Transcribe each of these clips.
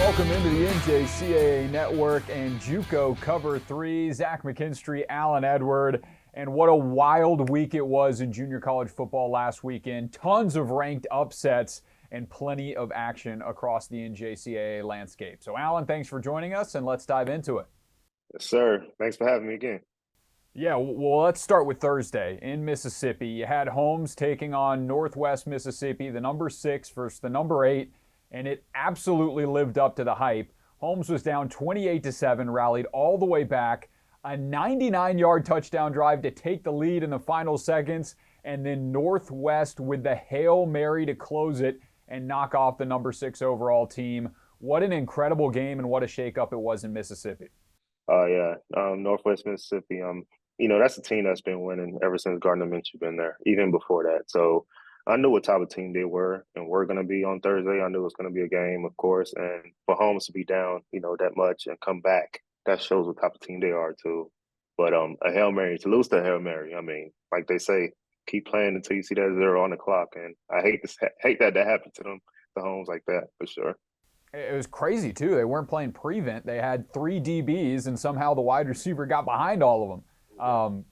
Welcome into the NJCAA Network and JUCO Cover 3. Zach McKinstry, Alan Edward, and what a wild week it was in junior college football last weekend. Tons of ranked upsets and plenty of action across the NJCAA landscape. So Alan, thanks for joining us, and let's dive into it. Yes, sir. Thanks for having me again. Yeah, well, let's start with Thursday in Mississippi. You had Holmes taking on Northwest Mississippi, the number 6 versus the number 8, and it absolutely lived up to the hype. Holmes was down 28-7, rallied all the way back, a 99-yard touchdown drive to take the lead in the final seconds, and then Northwest with the Hail Mary to close it and knock off the number 6 overall team. What an incredible game and what a shakeup it was in Mississippi. Yeah, Northwest Mississippi. That's a team that's been winning ever since Gardner Minshew been there, even before that. So I knew what type of team they were and were going to be on Thursday. I knew it was going to be a game, of course. And for Holmes to be down, that much and come back, that shows what type of team they are too. But a Hail Mary, to lose to Hail Mary, I mean, like they say, keep playing until you see that 0 on the clock. And I hate that happened to them, to Holmes like that for sure. It was crazy, too. They weren't playing prevent. They had 3 DBs, and somehow the wide receiver got behind all of them.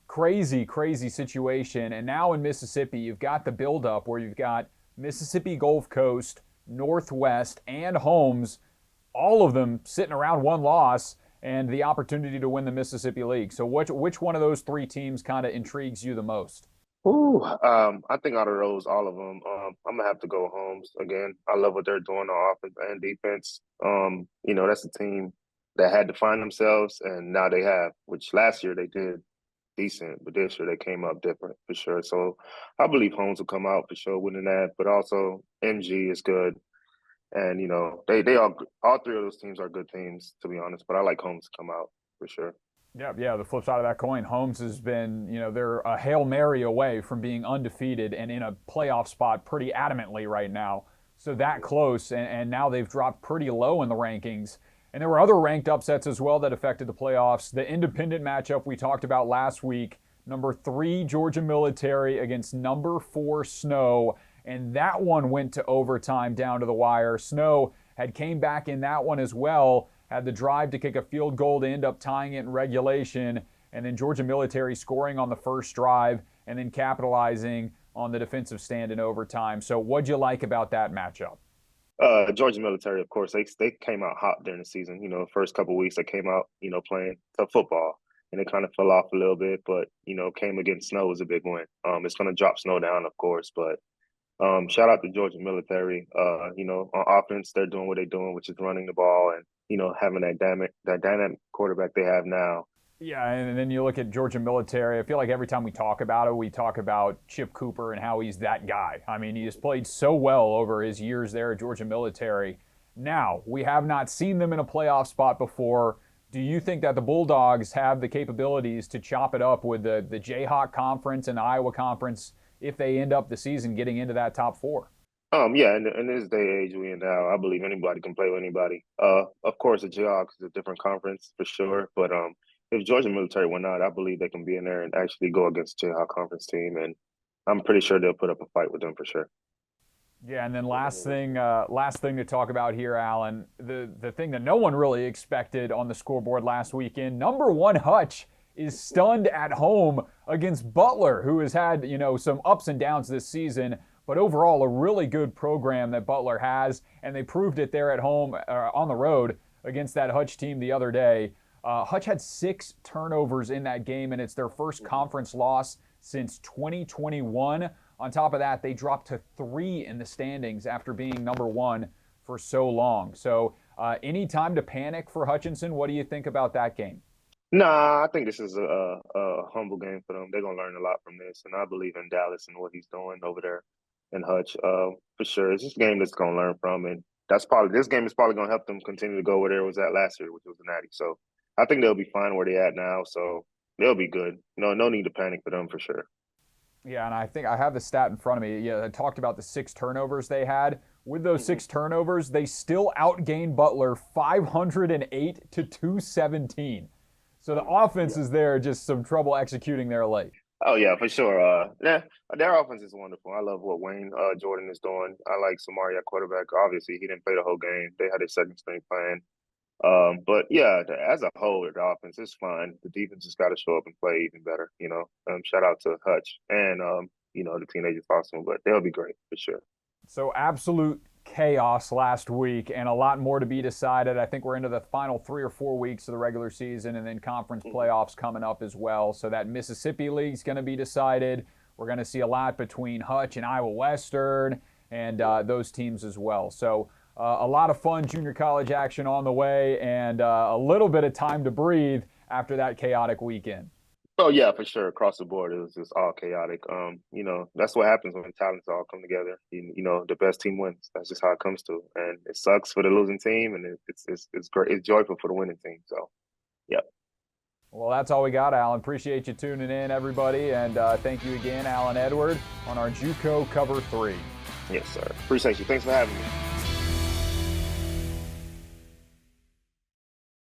Crazy situation. And now in Mississippi, you've got the buildup where you've got Mississippi Gulf Coast, Northwest, and Holmes, all of them sitting around one loss and the opportunity to win the Mississippi League. So which one of those 3 teams kind of intrigues you the most? I think out of those, all of them, I'm gonna have to go Holmes again. I love what they're doing on offense and defense. That's a team that had to find themselves, and now they have. Which last year they did decent, but this year they came up different for sure. So I believe Holmes will come out for sure winning that. But also MG is good, and they all 3 of those teams are good teams to be honest. But I like Holmes to come out for sure. Yeah. The flip side of that coin, Holmes has been, they're a Hail Mary away from being undefeated and in a playoff spot pretty adamantly right now. So that close, and now they've dropped pretty low in the rankings. And there were other ranked upsets as well that affected the playoffs. The independent matchup we talked about last week, number 3 Georgia Military against number 4 Snow, and that one went to overtime down to the wire. Snow had came back in that one as well, had the drive to kick a field goal to end up tying it in regulation, and then Georgia Military scoring on the first drive and then capitalizing on the defensive stand in overtime. So what'd you like about that matchup? Georgia Military, of course, they came out hot during the season. First couple of weeks they came out, playing tough football, and it kind of fell off a little bit. But came against Snow was a big win. It's going to drop Snow down, of course, but shout out to Georgia Military. On offense, they're doing what they're doing, which is running the ball and having that dynamic quarterback they have now. Yeah, and then you look at Georgia Military. I feel like every time we talk about it, we talk about Chip Cooper and how he's that guy. I mean, he has played so well over his years there at Georgia Military. Now, we have not seen them in a playoff spot before. Do you think that the Bulldogs have the capabilities to chop it up with the Jayhawk Conference and the Iowa Conference if they end up the season getting into that top 4? Yeah, in this day and age we in now, I believe anybody can play with anybody. Of course, the Jayhawks is a different conference for sure, but if Georgia Military went out, I believe they can be in there and actually go against the Jayhawk conference team, and I'm pretty sure they'll put up a fight with them for sure. Yeah, and then last thing to talk about here, Alan, the thing that no one really expected on the scoreboard last weekend, number 1 Hutch is stunned at home against Butler, who has had some ups and downs this season. But overall, a really good program that Butler has, and they proved it there at home, on the road, against that Hutch team the other day. Hutch had 6 turnovers in that game, and it's their first conference loss since 2021. On top of that, they dropped to 3 in the standings after being number 1 for so long. So any time to panic for Hutchinson? What do you think about that game? Nah, I think this is a humble game for them. They're gonna learn a lot from this, and I believe in Dallas and what he's doing over there in Hutch. For sure, it's just a game that's gonna learn from, and this game is probably gonna help them continue to go where they was at last year, which was the Natty. So I think they'll be fine where they at now. So they'll be good. No need to panic for them for sure. Yeah, and I think I have the stat in front of me. Yeah, I talked about the 6 turnovers they had. With those 6 turnovers, they still outgained Butler 508 to 217. So the offense is there, just some trouble executing there late. Oh yeah, for sure. Yeah, their offense is wonderful. I love what Wayne Jordan is doing. I like Samari at quarterback. Obviously, he didn't play the whole game. They had a second string playing. But yeah, as a whole, the offense is fine. The defense just got to show up and play even better. Shout out to Hutch and the teenagers awesome, but they'll be great for sure. So absolute chaos last week and a lot more to be decided. I think we're into the final 3 or 4 weeks of the regular season and then conference playoffs coming up as well. So that Mississippi League's going to be decided. We're going to see a lot between Hutch and Iowa Western and those teams as well. So a lot of fun junior college action on the way and a little bit of time to breathe after that chaotic weekend. Oh yeah, for sure. Across the board, it was just all chaotic. That's what happens when talents all come together. The best team wins. That's just how it comes to. And it sucks for the losing team, and it's great. It's joyful for the winning team. So, yeah. Well, that's all we got, Alan. Appreciate you tuning in, everybody, and thank you again, Alan Edward, on our JUCO Cover 3. Yes, sir. Appreciate you. Thanks for having me.